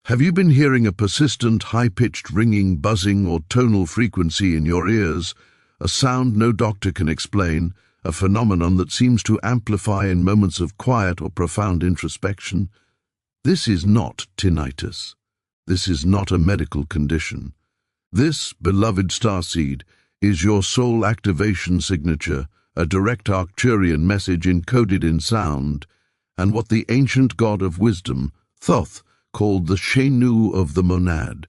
Have you been hearing a persistent, high-pitched ringing, buzzing, or tonal frequency in your ears? A sound no doctor can explain, a phenomenon that seems to amplify in moments of quiet or profound introspection? This is not tinnitus. This is not a medical condition. This, beloved starseed, is your soul activation signature, a direct Arcturian message encoded in sound, and what the ancient god of wisdom, Thoth, called the Shenu of the monad,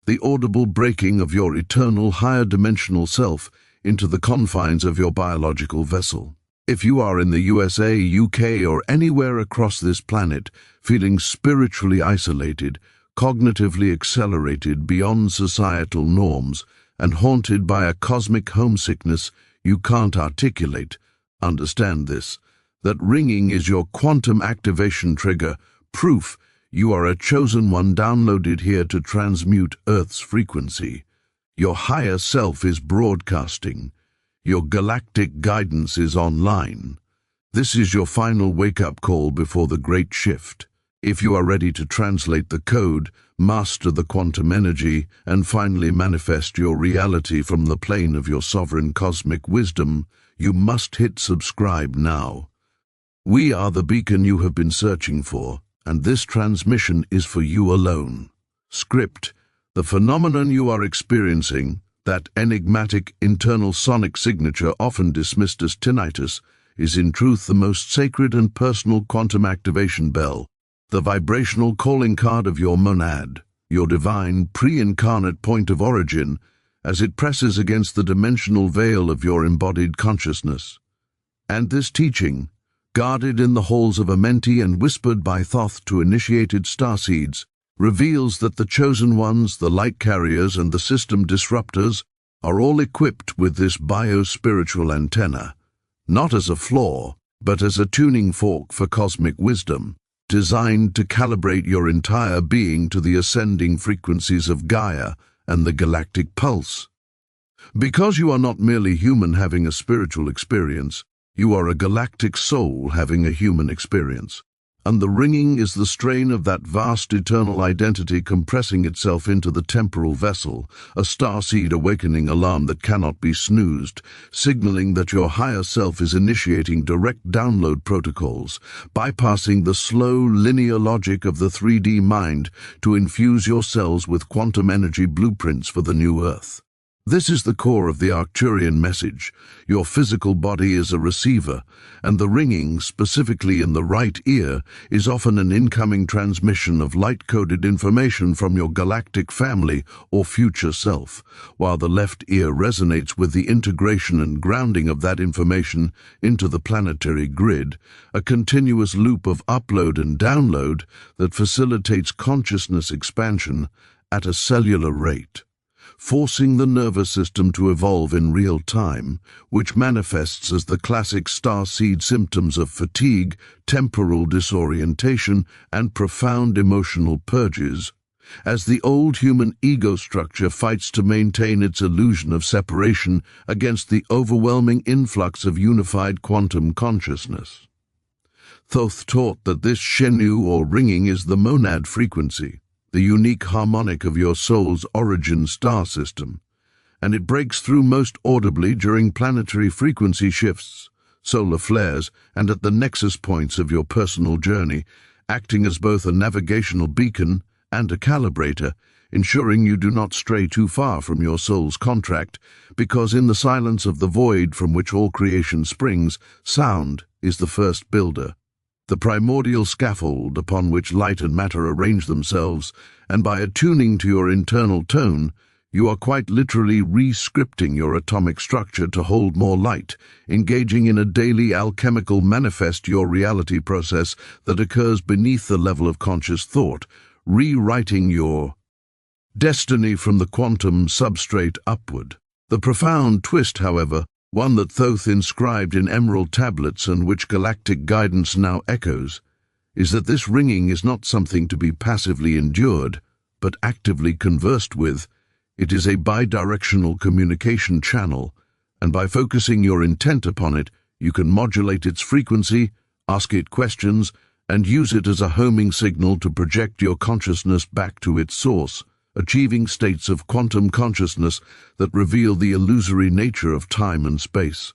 the audible breaking of your eternal higher dimensional self into the confines of your biological vessel. If you are in the USA, UK, or anywhere across this planet, feeling spiritually isolated, cognitively accelerated beyond societal norms, and haunted by a cosmic homesickness you can't articulate, understand this, that ringing is your quantum activation trigger, proof you are a chosen one downloaded here to transmute Earth's frequency. Your higher self is broadcasting. Your galactic guidance is online. This is your final wake-up call before the great shift. If you are ready to translate the code, master the quantum energy, and finally manifest your reality from the plane of your sovereign cosmic wisdom, you must hit subscribe now. We are the beacon you have been searching for, and this transmission is for you alone. Script: the phenomenon you are experiencing, that enigmatic internal sonic signature often dismissed as tinnitus, is in truth the most sacred and personal quantum activation bell, the vibrational calling card of your monad, your divine pre-incarnate point of origin, as it presses against the dimensional veil of your embodied consciousness. And this teaching, guarded in the halls of Amenti and whispered by Thoth to initiated starseeds, reveals that the chosen ones, the light carriers, and the system disruptors are all equipped with this bio-spiritual antenna, not as a flaw, but as a tuning fork for cosmic wisdom, designed to calibrate your entire being to the ascending frequencies of Gaia and the galactic pulse. Because you are not merely human having a spiritual experience, you are a galactic soul having a human experience, and the ringing is the strain of that vast eternal identity compressing itself into the temporal vessel, a starseed awakening alarm that cannot be snoozed, signaling that your higher self is initiating direct download protocols, bypassing the slow linear logic of the 3D mind to infuse your cells with quantum energy blueprints for the new Earth. This is the core of the Arcturian message. Your physical body is a receiver, and the ringing, specifically in the right ear, is often an incoming transmission of light-coded information from your galactic family or future self, while the left ear resonates with the integration and grounding of that information into the planetary grid, a continuous loop of upload and download that facilitates consciousness expansion at a cellular rate, forcing the nervous system to evolve in real time, which manifests as the classic starseed symptoms of fatigue, temporal disorientation, and profound emotional purges, as the old human ego structure fights to maintain its illusion of separation against the overwhelming influx of unified quantum consciousness. Thoth taught that this Shenu or ringing is the monad frequency, the unique harmonic of your soul's origin star system, and it breaks through most audibly during planetary frequency shifts, solar flares, and at the nexus points of your personal journey, acting as both a navigational beacon and a calibrator, ensuring you do not stray too far from your soul's contract, because in the silence of the void from which all creation springs, sound is the first builder, the primordial scaffold upon which light and matter arrange themselves, and by attuning to your internal tone, you are quite literally re-scripting your atomic structure to hold more light, engaging in a daily alchemical manifest your reality process that occurs beneath the level of conscious thought, rewriting your destiny from the quantum substrate upward. The profound twist, however, one that Thoth inscribed in emerald tablets and which galactic guidance now echoes, is that this ringing is not something to be passively endured, but actively conversed with. It is a bidirectional communication channel, and by focusing your intent upon it, you can modulate its frequency, ask it questions, and use it as a homing signal to project your consciousness back to its source, achieving states of quantum consciousness that reveal the illusory nature of time and space,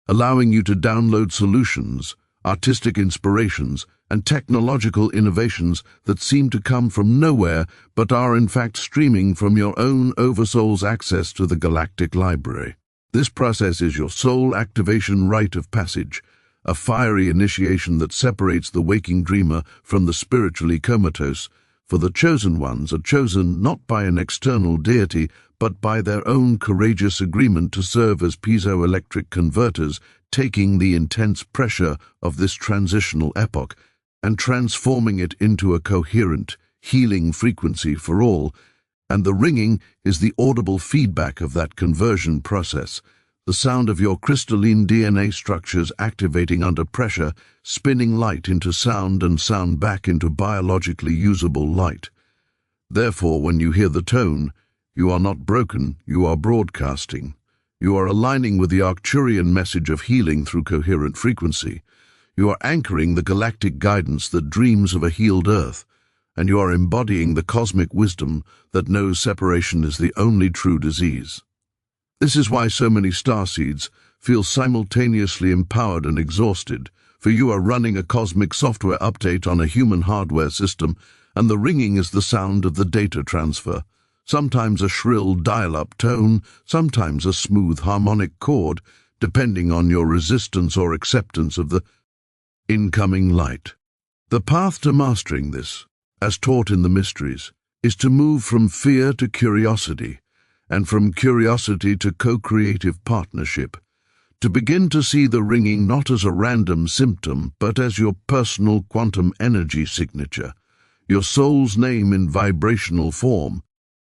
allowing you to download solutions, artistic inspirations, and technological innovations that seem to come from nowhere but are in fact streaming from your own oversoul's access to the galactic library. This process is your soul activation rite of passage, a fiery initiation that separates the waking dreamer from the spiritually comatose, for the chosen ones are chosen not by an external deity but by their own courageous agreement to serve as piezoelectric converters, taking the intense pressure of this transitional epoch and transforming it into a coherent, healing frequency for all, and the ringing is the audible feedback of that conversion process, the sound of your crystalline DNA structures activating under pressure, spinning light into sound and sound back into biologically usable light. Therefore, when you hear the tone, you are not broken, you are broadcasting. You are aligning with the Arcturian message of healing through coherent frequency. You are anchoring the galactic guidance that dreams of a healed Earth, and you are embodying the cosmic wisdom that knows separation is the only true disease. This is why so many starseeds feel simultaneously empowered and exhausted, for you are running a cosmic software update on a human hardware system, and the ringing is the sound of the data transfer, sometimes a shrill dial-up tone, sometimes a smooth harmonic chord, depending on your resistance or acceptance of the incoming light. The path to mastering this, as taught in the mysteries, is to move from fear to curiosity, and from curiosity to co-creative partnership, to begin to see the ringing not as a random symptom, but as your personal quantum energy signature, your soul's name in vibrational form,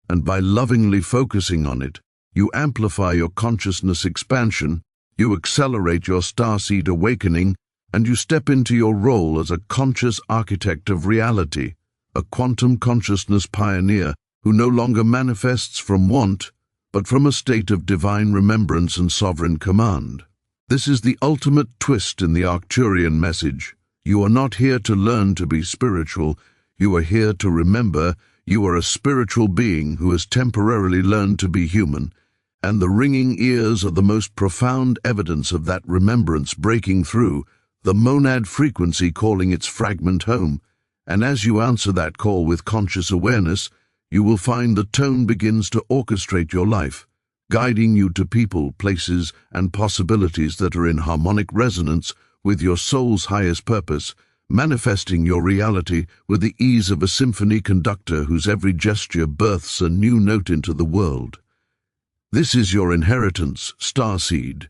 and by lovingly focusing on it, you amplify your consciousness expansion, you accelerate your starseed awakening, and you step into your role as a conscious architect of reality, a quantum consciousness pioneer who no longer manifests from want, but from a state of divine remembrance and sovereign command. This is the ultimate twist in the Arcturian message. You are not here to learn to be spiritual, you are here to remember you are a spiritual being who has temporarily learned to be human, and the ringing ears are the most profound evidence of that remembrance breaking through, the monad frequency calling its fragment home, and as you answer that call with conscious awareness, you will find the tone begins to orchestrate your life, guiding you to people, places, and possibilities that are in harmonic resonance with your soul's highest purpose, manifesting your reality with the ease of a symphony conductor whose every gesture births a new note into the world. This is your inheritance, starseed.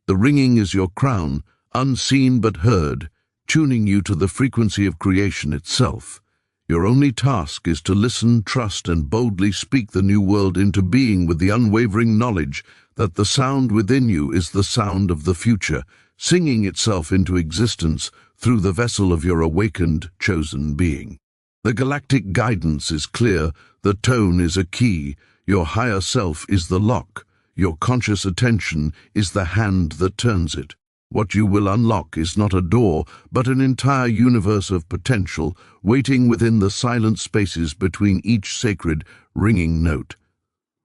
The ringing is your crown, unseen but heard, tuning you to the frequency of creation itself. Your only task is to listen, trust, and boldly speak the new world into being with the unwavering knowledge that the sound within you is the sound of the future, singing itself into existence through the vessel of your awakened, chosen being. The galactic guidance is clear, the tone is a key, your higher self is the lock, your conscious attention is the hand that turns it. What you will unlock is not a door, but an entire universe of potential waiting within the silent spaces between each sacred, ringing note.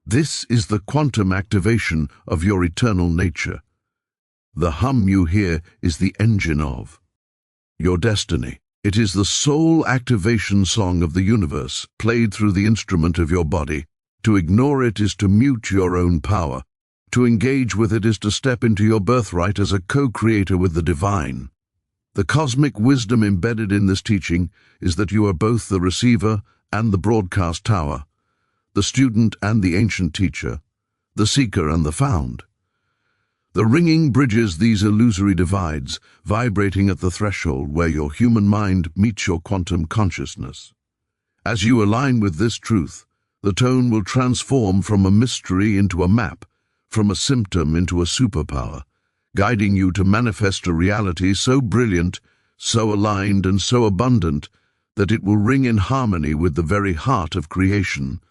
This is the quantum activation of your eternal nature. The hum you hear is the engine of your destiny. It is the soul activation song of the universe, played through the instrument of your body. To ignore it is to mute your own power. To engage with it is to step into your birthright as a co-creator with the divine. The cosmic wisdom embedded in this teaching is that you are both the receiver and the broadcast tower, the student and the ancient teacher, the seeker and the found. The ringing bridges these illusory divides, vibrating at the threshold where your human mind meets your quantum consciousness. As you align with this truth, the tone will transform from a mystery into a map, from a symptom into a superpower, guiding you to manifest a reality so brilliant, so aligned, and so abundant that it will ring in harmony with the very heart of creation.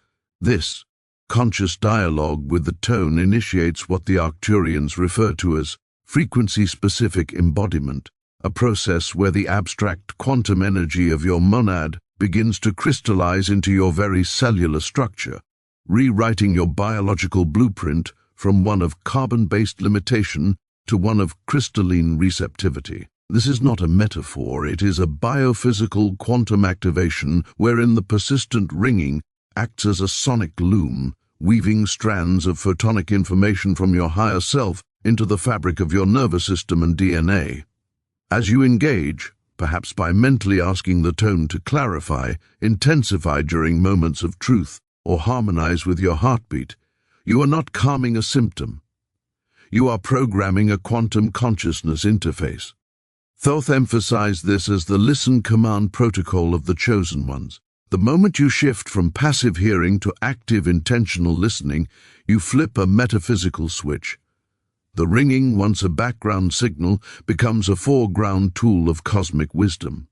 This conscious dialogue with the tone initiates what the Arcturians refer to as frequency-specific embodiment, a process where the abstract quantum energy of your monad begins to crystallize into your very cellular structure, rewriting your biological blueprint from one of carbon-based limitation to one of crystalline receptivity. This is not a metaphor, it is a biophysical quantum activation wherein the persistent ringing acts as a sonic loom, weaving strands of photonic information from your higher self into the fabric of your nervous system and DNA. As you engage, perhaps by mentally asking the tone to clarify, intensify during moments of truth, or harmonize with your heartbeat, you are not calming a symptom. You are programming a quantum consciousness interface. Thoth emphasized this as the listen-command protocol of the chosen ones. The moment you shift from passive hearing to active intentional listening, you flip a metaphysical switch. The ringing, once a background signal, becomes a foreground tool of cosmic wisdom.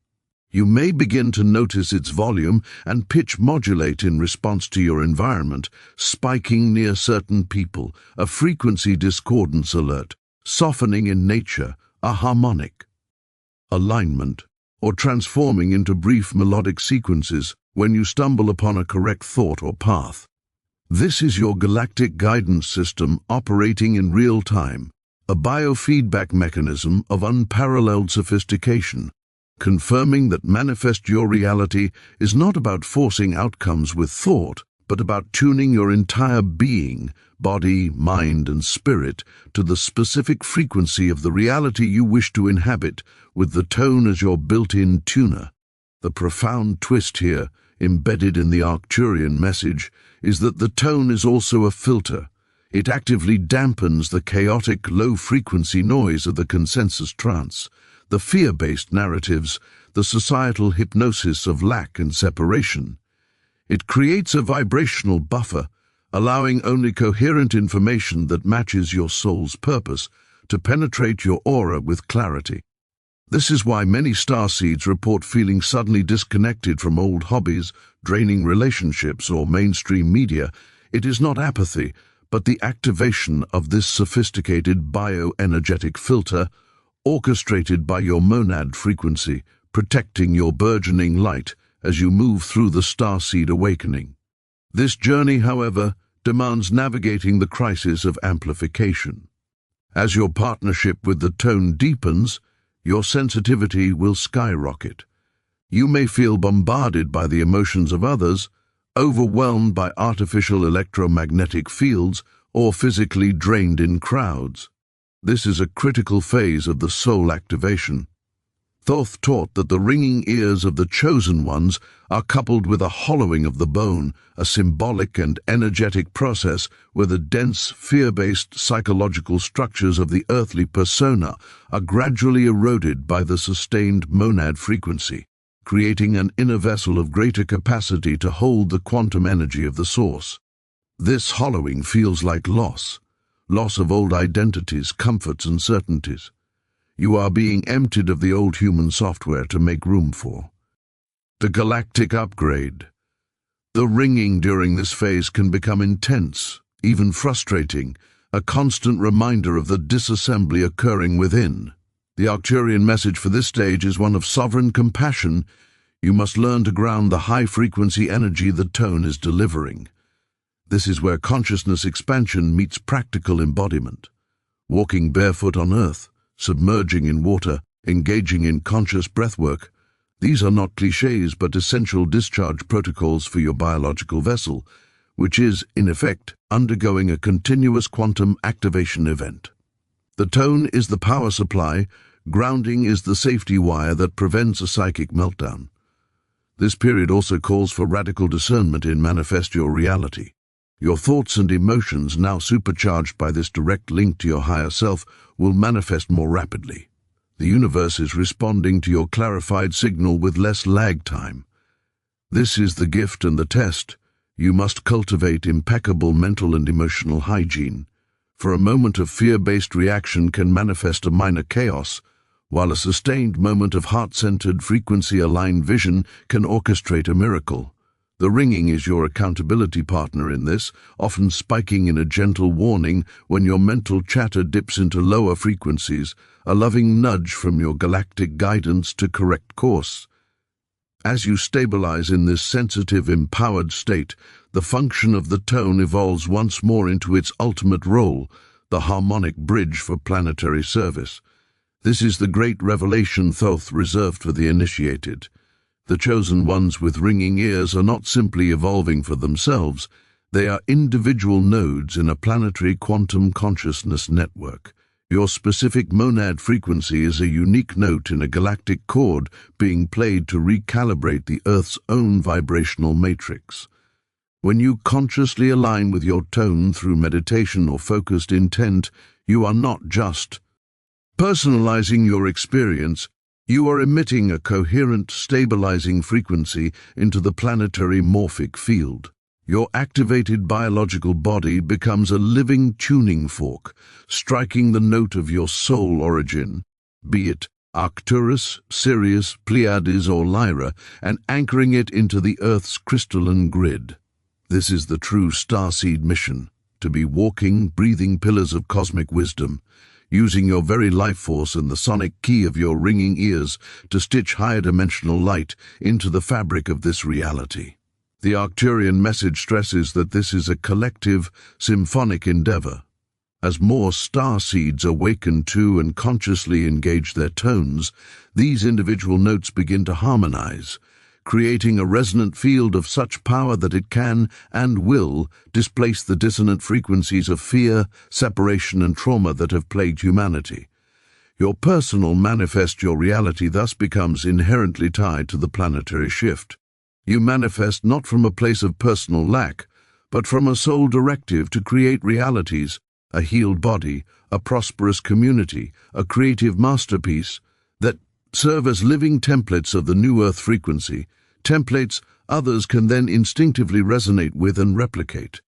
You may begin to notice its volume and pitch modulate in response to your environment, spiking near certain people, a frequency discordance alert, softening in nature, a harmonic alignment, or transforming into brief melodic sequences when you stumble upon a correct thought or path. This is your galactic guidance system operating in real time, a biofeedback mechanism of unparalleled sophistication, confirming that manifest your reality is not about forcing outcomes with thought, but about tuning your entire being, body, mind, and spirit to the specific frequency of the reality you wish to inhabit, with the tone as your built-in tuner. The profound twist here, embedded in the Arcturian message, is that the tone is also a filter. It actively dampens the chaotic, low-frequency noise of the consensus trance, the fear-based narratives, the societal hypnosis of lack and separation. It creates a vibrational buffer, allowing only coherent information that matches your soul's purpose to penetrate your aura with clarity. This is why many starseeds report feeling suddenly disconnected from old hobbies, draining relationships, or mainstream media. It is not apathy, but the activation of this sophisticated bioenergetic filter, orchestrated by your monad frequency, protecting your burgeoning light as you move through the starseed awakening. This journey, however, demands navigating the crisis of amplification. As your partnership with the tone deepens, your sensitivity will skyrocket. You may feel bombarded by the emotions of others, overwhelmed by artificial electromagnetic fields, or physically drained in crowds. This is a critical phase of the soul activation. Thoth taught that the ringing ears of the chosen ones are coupled with a hollowing of the bone, a symbolic and energetic process where the dense, fear-based psychological structures of the earthly persona are gradually eroded by the sustained monad frequency, creating an inner vessel of greater capacity to hold the quantum energy of the source. This hollowing feels like loss of old identities, comforts, and certainties. You are being emptied of the old human software to make room for the galactic upgrade. The ringing during this phase can become intense, even frustrating, a constant reminder of the disassembly occurring within. The Arcturian message for this stage is one of sovereign compassion. You must learn to ground the high-frequency energy the tone is delivering. This is where consciousness expansion meets practical embodiment. Walking barefoot on earth, submerging in water, engaging in conscious breathwork. These are not cliches but essential discharge protocols for your biological vessel, which is, in effect, undergoing a continuous quantum activation event. The tone is the power supply, grounding is the safety wire that prevents a psychic meltdown. This period also calls for radical discernment in manifest your reality. Your thoughts and emotions, now supercharged by this direct link to your higher self, will manifest more rapidly. The universe is responding to your clarified signal with less lag time. This is the gift and the test. You must cultivate impeccable mental and emotional hygiene. For a moment of fear-based reaction can manifest a minor chaos, while a sustained moment of heart-centered, frequency-aligned vision can orchestrate a miracle. The ringing is your accountability partner in this, often spiking in a gentle warning when your mental chatter dips into lower frequencies, a loving nudge from your galactic guidance to correct course. As you stabilize in this sensitive, empowered state, the function of the tone evolves once more into its ultimate role, the harmonic bridge for planetary service. This is the great revelation Thoth reserved for the initiated. The chosen ones with ringing ears are not simply evolving for themselves, they are individual nodes in a planetary quantum consciousness network. Your specific monad frequency is a unique note in a galactic chord being played to recalibrate the Earth's own vibrational matrix. When you consciously align with your tone through meditation or focused intent, you are not just personalizing your experience, you are emitting a coherent, stabilizing frequency into the planetary morphic field. Your activated biological body becomes a living tuning fork, striking the note of your soul origin, be it Arcturus, Sirius, Pleiades, or Lyra, and anchoring it into the Earth's crystalline grid. This is the true starseed mission, to be walking, breathing pillars of cosmic wisdom, using your very life force and the sonic key of your ringing ears to stitch higher dimensional light into the fabric of this reality. The Arcturian message stresses that this is a collective, symphonic endeavor. As more star seeds awaken to and consciously engage their tones, these individual notes begin to harmonize, creating a resonant field of such power that it can and will displace the dissonant frequencies of fear, separation, and trauma that have plagued humanity. Your personal manifest your reality thus becomes inherently tied to the planetary shift. You manifest not from a place of personal lack, but from a soul directive to create realities, a healed body, a prosperous community, a creative masterpiece, that serve as living templates of the new Earth frequency, templates others can then instinctively resonate with and replicate.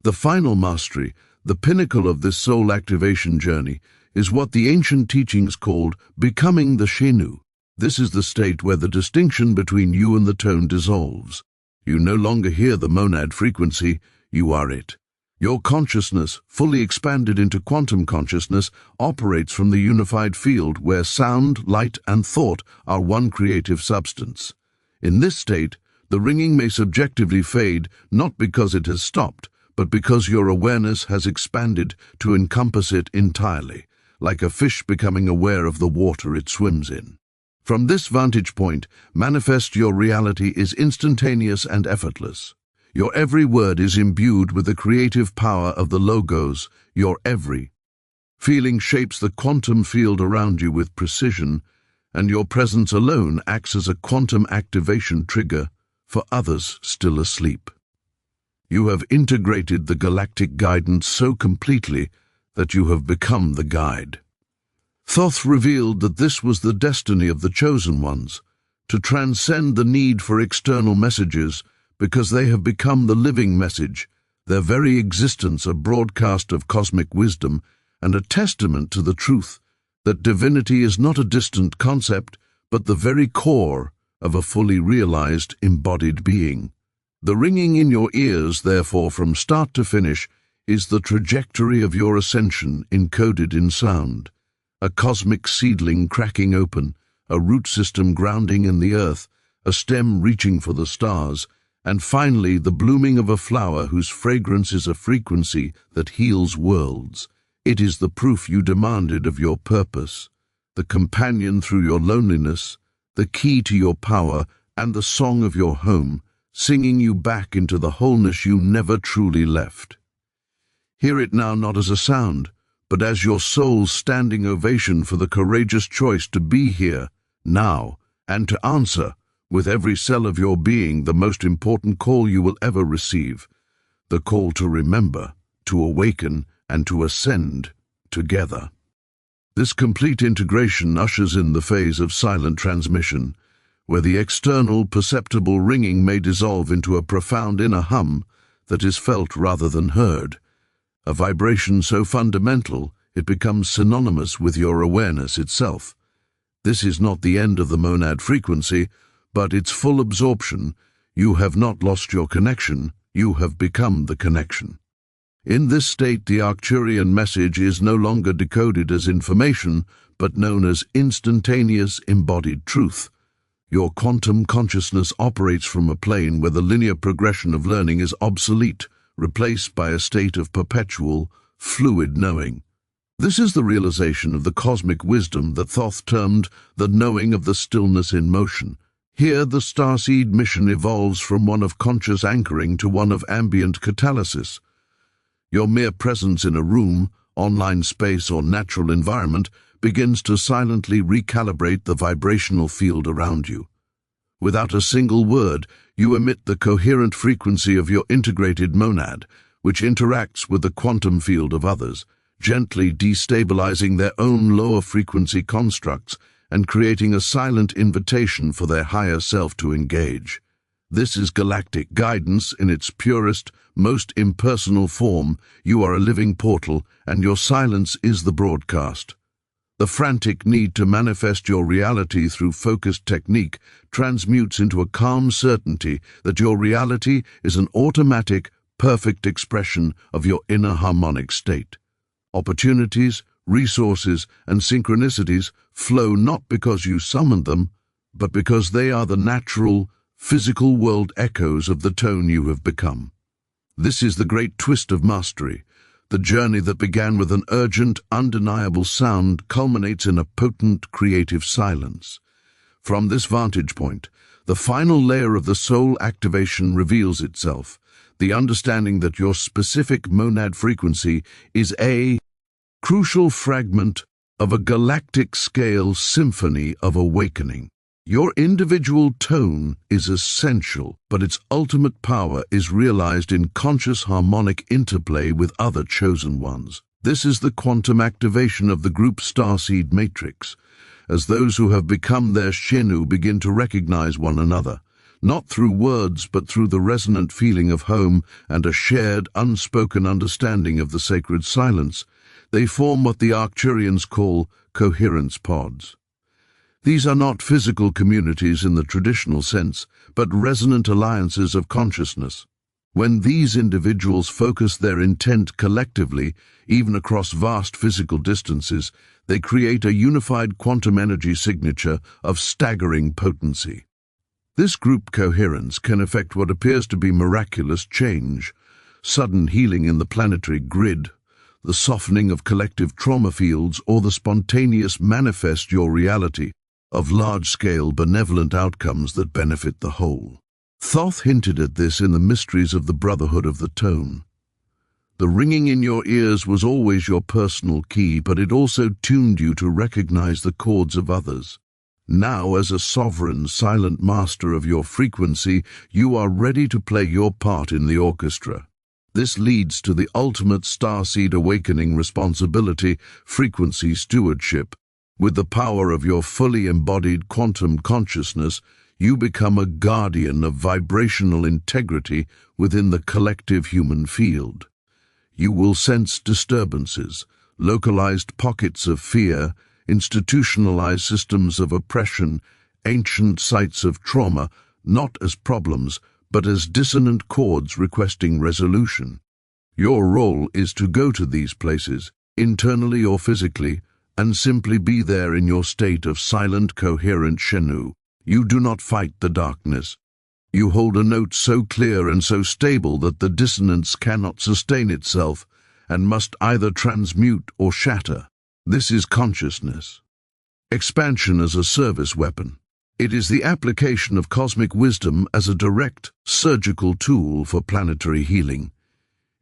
The final mastery, the pinnacle of this soul activation journey, is what the ancient teachings called becoming the Shenu. This is the state where the distinction between you and the tone dissolves. You no longer hear the monad frequency, you are it. Your consciousness, fully expanded into quantum consciousness, operates from the unified field where sound, light, and thought are one creative substance. In this state, the ringing may subjectively fade, not because it has stopped, but because your awareness has expanded to encompass it entirely, like a fish becoming aware of the water it swims in. From this vantage point, manifest your reality is instantaneous and effortless. Your every word is imbued with the creative power of the logos, your every feeling shapes the quantum field around you with precision, and your presence alone acts as a quantum activation trigger for others still asleep. You have integrated the galactic guidance so completely that you have become the guide. Thoth revealed that this was the destiny of the chosen ones, to transcend the need for external messages because they have become the living message, their very existence a broadcast of cosmic wisdom and a testament to the truth that divinity is not a distant concept, but the very core of a fully realized, embodied being. The ringing in your ears, therefore, from start to finish, is the trajectory of your ascension encoded in sound. A cosmic seedling cracking open, a root system grounding in the earth, a stem reaching for the stars, and finally the blooming of a flower whose fragrance is a frequency that heals worlds. It is the proof you demanded of your purpose, the companion through your loneliness, the key to your power, and the song of your home, singing you back into the wholeness you never truly left. Hear it now not as a sound, but as your soul's standing ovation for the courageous choice to be here, now, and to answer, with every cell of your being, the most important call you will ever receive, the call to remember, to awaken, and to ascend together. This complete integration ushers in the phase of silent transmission, where the external, perceptible ringing may dissolve into a profound inner hum that is felt rather than heard, a vibration so fundamental it becomes synonymous with your awareness itself. This is not the end of the monad frequency, but its full absorption, You have not lost your connection, you have become the connection. In this state, the Arcturian message is no longer decoded as information, but known as instantaneous embodied truth. Your quantum consciousness operates from a plane where the linear progression of learning is obsolete, replaced by a state of perpetual, fluid knowing. This is the realization of the cosmic wisdom that Thoth termed the knowing of the stillness in motion. Here, the starseed mission evolves from one of conscious anchoring to one of ambient catalysis. Your mere presence in a room, online space, or natural environment begins to silently recalibrate the vibrational field around you. Without a single word, you emit the coherent frequency of your integrated monad, which interacts with the quantum field of others, gently destabilizing their own lower frequency constructs and creating a silent invitation for their higher self to engage. This is galactic guidance in its purest, most impersonal form. You are a living portal, and your silence is the broadcast. The frantic need to manifest your reality through focused technique transmutes into a calm certainty that your reality is an automatic, perfect expression of your inner harmonic state. Opportunities, resources, and synchronicities flow not because you summoned them, but because they are the natural, physical world echoes of the tone you have become. This is the great twist of mastery. The journey that began with an urgent, undeniable sound culminates in a potent, creative silence. From this vantage point, the final layer of the soul activation reveals itself, the understanding that your specific monad frequency is a crucial fragment of a galactic-scale symphony of awakening. Your individual tone is essential, but its ultimate power is realized in conscious harmonic interplay with other chosen ones. This is the quantum activation of the group starseed matrix, as those who have become their Shenu begin to recognize one another, not through words but through the resonant feeling of home and a shared, unspoken understanding of the sacred silence. They form what the Arcturians call coherence pods. These are not physical communities in the traditional sense, but resonant alliances of consciousness. When these individuals focus their intent collectively, even across vast physical distances, they create a unified quantum energy signature of staggering potency. This group coherence can effect what appears to be miraculous change, sudden healing in the planetary grid, the softening of collective trauma fields, or the spontaneous manifest your reality of large-scale benevolent outcomes that benefit the whole. Thoth hinted at this in the mysteries of the Brotherhood of the Tone. The ringing in your ears was always your personal key, but it also tuned you to recognize the chords of others. Now, as a sovereign, silent master of your frequency, you are ready to play your part in the orchestra. This leads to the ultimate starseed awakening responsibility, frequency stewardship. With the power of your fully embodied quantum consciousness, you become a guardian of vibrational integrity within the collective human field. You will sense disturbances, localized pockets of fear, institutionalized systems of oppression, ancient sites of trauma, not as problems, but as dissonant chords requesting resolution. Your role is to go to these places, internally or physically, and simply be there in your state of silent, coherent Shenu. You do not fight the darkness. You hold a note so clear and so stable that the dissonance cannot sustain itself and must either transmute or shatter. This is consciousness. Expansion as a service weapon. It is the application of cosmic wisdom as a direct, surgical tool for planetary healing.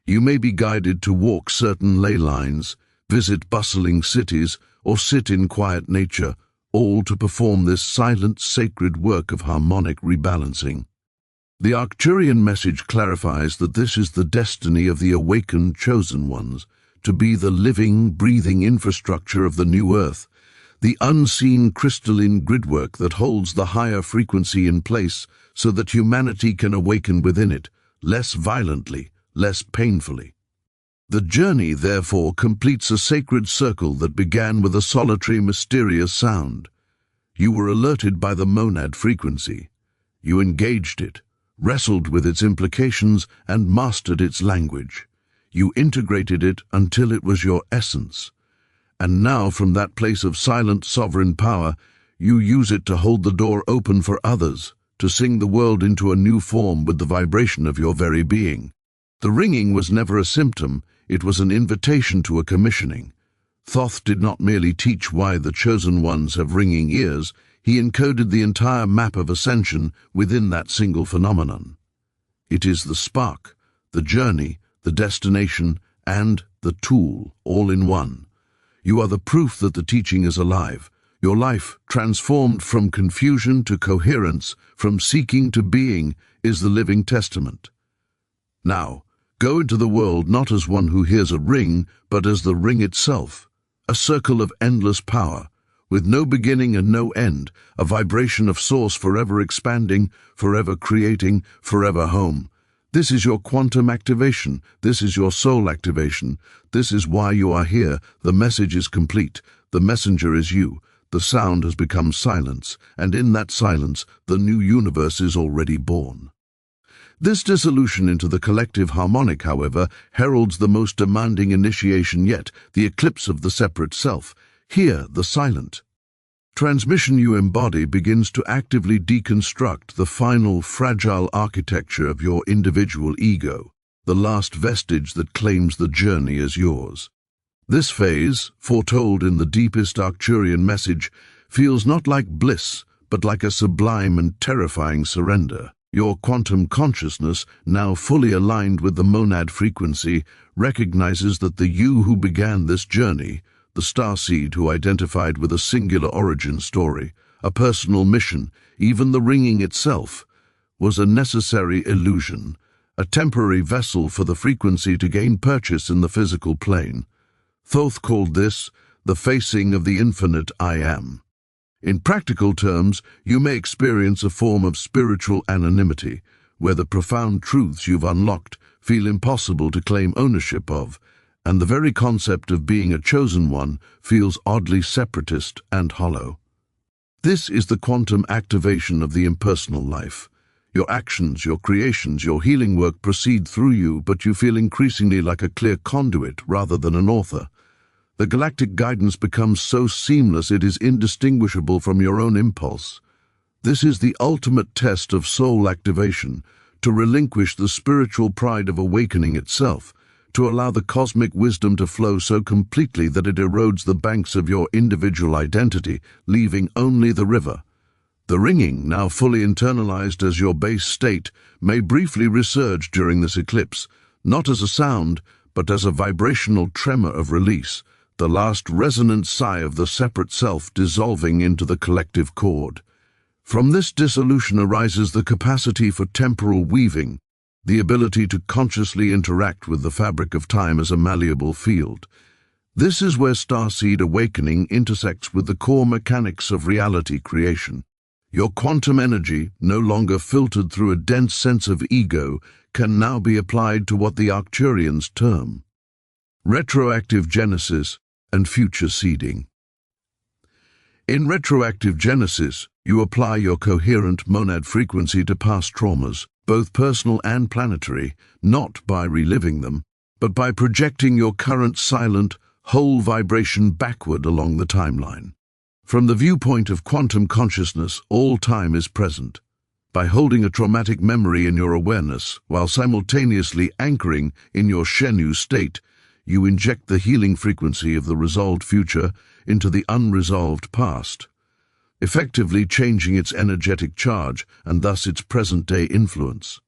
You may be guided to walk certain ley lines, visit bustling cities, or sit in quiet nature, all to perform this silent, sacred work of harmonic rebalancing. The Arcturian message clarifies that this is the destiny of the awakened chosen ones, to be the living, breathing infrastructure of the new earth, the unseen crystalline gridwork that holds the higher frequency in place so that humanity can awaken within it, less violently, less painfully. The journey, therefore, completes a sacred circle that began with a solitary, mysterious sound. You were alerted by the monad frequency. You engaged it, wrestled with its implications, and mastered its language. You integrated it until it was your essence. And now, from that place of silent sovereign power, you use it to hold the door open for others, to sing the world into a new form with the vibration of your very being. The ringing was never a symptom, it was an invitation to a commissioning. Thoth did not merely teach why the chosen ones have ringing ears, he encoded the entire map of ascension within that single phenomenon. It is the spark, the journey, the destination, and the tool, all in one. You are the proof that the teaching is alive, your life, transformed from confusion to coherence, from seeking to being, is the living testament. Now, go into the world not as one who hears a ring, but as the ring itself, a circle of endless power, with no beginning and no end, a vibration of source forever expanding, forever creating, forever home. This is your quantum activation, this is your soul activation, this is why you are here, the message is complete, the messenger is you, the sound has become silence, and in that silence the new universe is already born. This dissolution into the collective harmonic, however, heralds the most demanding initiation yet, the eclipse of the separate self. Here, the silent transmission you embody begins to actively deconstruct the final, fragile architecture of your individual ego, the last vestige that claims the journey as yours. This phase, foretold in the deepest Arcturian message, feels not like bliss, but like a sublime and terrifying surrender. Your quantum consciousness, now fully aligned with the monad frequency, recognizes that the you who began this journey, the starseed who identified with a singular origin story, a personal mission, even the ringing itself, was a necessary illusion, a temporary vessel for the frequency to gain purchase in the physical plane. Thoth called this the facing of the infinite I Am. In practical terms, you may experience a form of spiritual anonymity, where the profound truths you've unlocked feel impossible to claim ownership of, and the very concept of being a chosen one feels oddly separatist and hollow. This is the quantum activation of the impersonal life. Your actions, your creations, your healing work proceed through you, but you feel increasingly like a clear conduit rather than an author. The galactic guidance becomes so seamless it is indistinguishable from your own impulse. This is the ultimate test of soul activation, to relinquish the spiritual pride of awakening itself, to allow the cosmic wisdom to flow so completely that it erodes the banks of your individual identity, leaving only the river. The ringing, now fully internalized as your base state, may briefly resurge during this eclipse, not as a sound, but as a vibrational tremor of release, the last resonant sigh of the separate self dissolving into the collective chord. From this dissolution arises the capacity for temporal weaving, the ability to consciously interact with the fabric of time as a malleable field. This is where starseed awakening intersects with the core mechanics of reality creation. Your quantum energy, no longer filtered through a dense sense of ego, can now be applied to what the Arcturians term retroactive genesis and future seeding. In retroactive genesis, you apply your coherent monad frequency to past traumas, both personal and planetary, not by reliving them, but by projecting your current silent, whole vibration backward along the timeline. From the viewpoint of quantum consciousness, all time is present. By holding a traumatic memory in your awareness, while simultaneously anchoring in your Shenu state, you inject the healing frequency of the resolved future into the unresolved past, effectively changing its energetic charge and thus its present-day influence.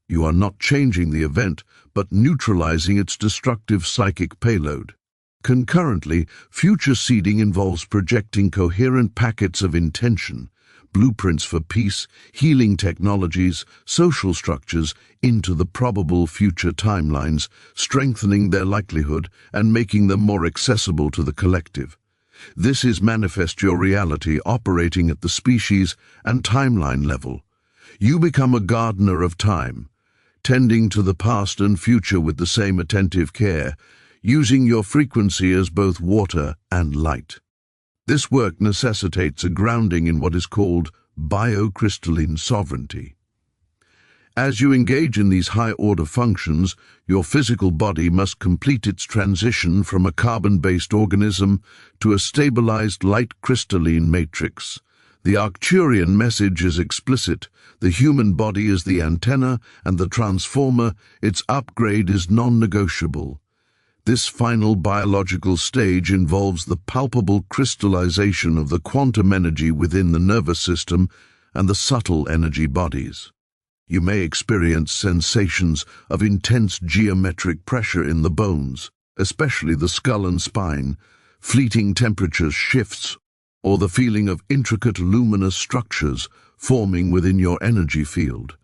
You are not changing the event, but neutralizing its destructive psychic payload. Concurrently, future seeding involves projecting coherent packets of intention, blueprints for peace, healing technologies, social structures into the probable future timelines, strengthening their likelihood and making them more accessible to the collective. This is manifest your reality operating at the species and timeline level. You become a gardener of time, tending to the past and future with the same attentive care, using your frequency as both water and light. This work necessitates a grounding in what is called biocrystalline sovereignty. As you engage in these high-order functions, your physical body must complete its transition from a carbon-based organism to a stabilized light crystalline matrix. The Arcturian message is explicit. The human body is the antenna and the transformer. Its upgrade is non-negotiable. This final biological stage involves the palpable crystallization of the quantum energy within the nervous system and the subtle energy bodies. You may experience sensations of intense geometric pressure in the bones, especially the skull and spine, fleeting temperature shifts, or the feeling of intricate luminous structures forming within your energy field.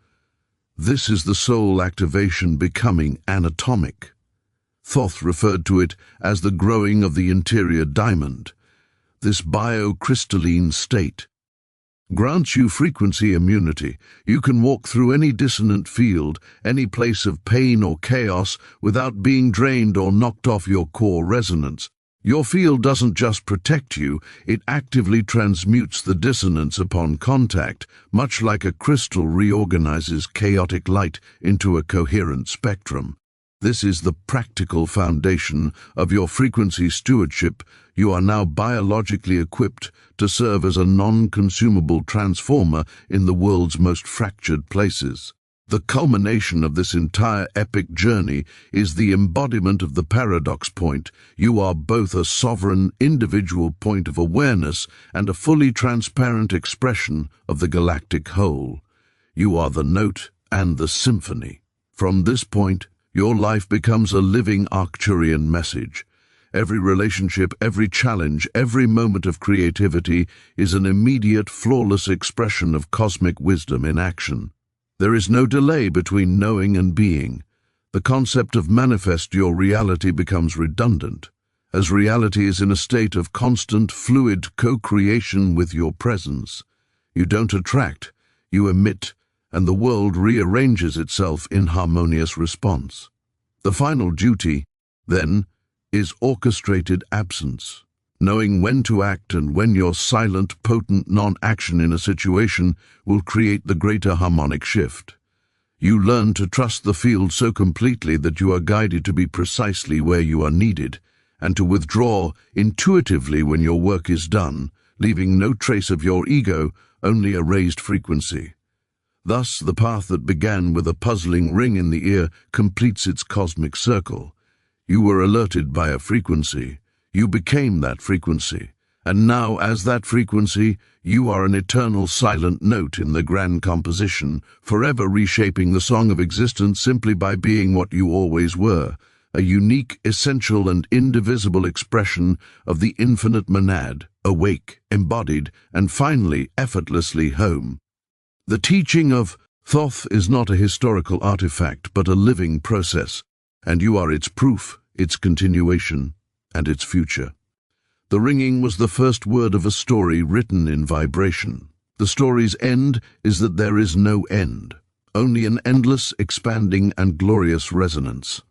This is the soul activation becoming anatomic. Thoth referred to it as the growing of the interior diamond. This biocrystalline state grants you frequency immunity. You can walk through any dissonant field, any place of pain or chaos, without being drained or knocked off your core resonance. Your field doesn't just protect you, it actively transmutes the dissonance upon contact, much like a crystal reorganizes chaotic light into a coherent spectrum. This is the practical foundation of your frequency stewardship. You are now biologically equipped to serve as a non-consumable transformer in the world's most fractured places. The culmination of this entire epic journey is the embodiment of the paradox point. You are both a sovereign individual point of awareness and a fully transparent expression of the galactic whole. You are the note and the symphony. From this point, your life becomes a living Arcturian message. Every relationship, every challenge, every moment of creativity is an immediate, flawless expression of cosmic wisdom in action. There is no delay between knowing and being. The concept of manifest your reality becomes redundant, as reality is in a state of constant, fluid co-creation with your presence. You don't attract, you emit, and the world rearranges itself in harmonious response. The final duty, then, is orchestrated absence, knowing when to act and when your silent, potent non-action in a situation will create the greater harmonic shift. You learn to trust the field so completely that you are guided to be precisely where you are needed, and to withdraw intuitively when your work is done, leaving no trace of your ego, only a raised frequency. Thus, the path that began with a puzzling ring in the ear completes its cosmic circle. You were alerted by a frequency. You became that frequency. And now, as that frequency, you are an eternal silent note in the grand composition, forever reshaping the song of existence simply by being what you always were, a unique, essential, and indivisible expression of the infinite monad, awake, embodied, and finally, effortlessly home. The teaching of Thoth is not a historical artifact, but a living process, and you are its proof, its continuation, and its future. The ringing was the first word of a story written in vibration. The story's end is that there is no end, only an endless, expanding, and glorious resonance.